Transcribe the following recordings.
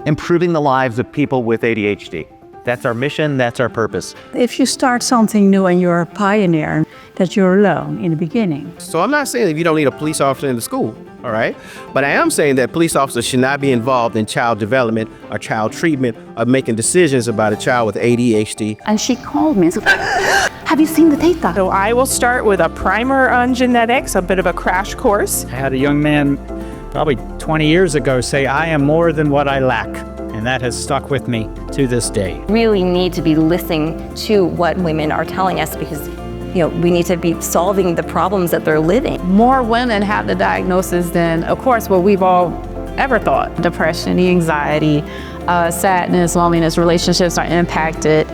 improving the lives of people with ADHD. That's our mission, that's our purpose. If you start something new and you're a pioneer, that you're alone in the beginning. So I'm not saying that you don't need a police officer in the school, all right? But I am saying that police officers should not be involved in child development or child treatment or making decisions about a child with ADHD. And she called me and said, have you seen the data? So I will start with a primer on genetics, a bit of a crash course. I had a young man probably 20 years ago say, I am more than what I lack. And that has stuck with me to this day. Really need to be listening to what women are telling us because we need to be solving the problems that they're living. More women have the diagnosis than, of course, what we've all ever thought. Depression, anxiety, sadness, loneliness, relationships are impacted.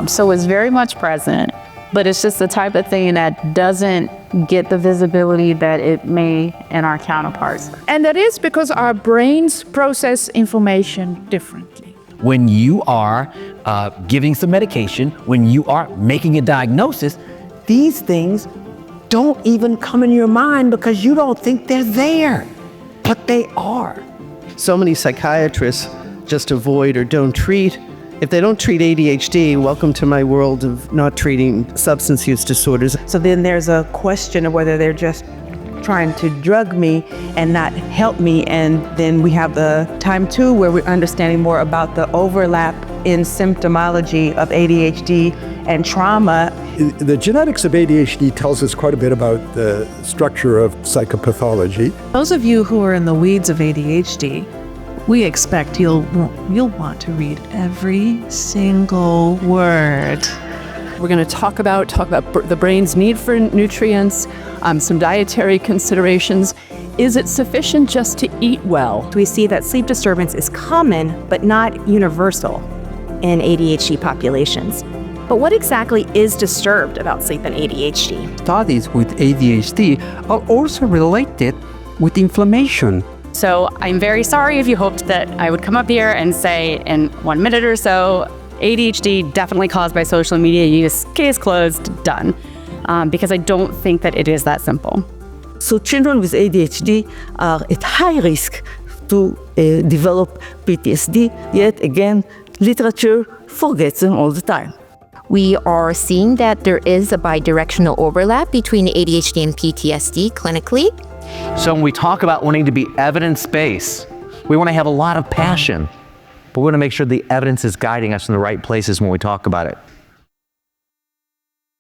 So it's very much present, but it's just the type of thing that doesn't get the visibility that it may in our counterparts. And that is because our brains process information differently. When you are giving some medication, when you are making a diagnosis, these things don't even come in your mind because you don't think they're there, but they are. So many psychiatrists just avoid or don't treat. If they don't treat ADHD, welcome to my world of not treating substance use disorders. So then there's a question of whether they're just trying to drug me and not help me. And then we have the time too where we're understanding more about the overlap in symptomology of ADHD and trauma. The genetics of ADHD tells us quite a bit about the structure of psychopathology. Those of you who are in the weeds of ADHD, we expect you'll want to read every single word. We're going to talk about the brain's need for nutrients, some dietary considerations. Is it sufficient just to eat well? We see that sleep disturbance is common, but not universal in ADHD populations. But what exactly is disturbed about sleep and ADHD? Studies with ADHD are also related with inflammation. So I'm very sorry if you hoped that I would come up here and say in 1 minute or so, ADHD definitely caused by social media use, case closed, done. Because I don't think that it is that simple. So children with ADHD are at high risk to develop PTSD, yet again, literature forgets them all the time. We are seeing that there is a bidirectional overlap between ADHD and PTSD clinically. So when we talk about wanting to be evidence-based, we want to have a lot of passion, but we want to make sure the evidence is guiding us in the right places when we talk about it.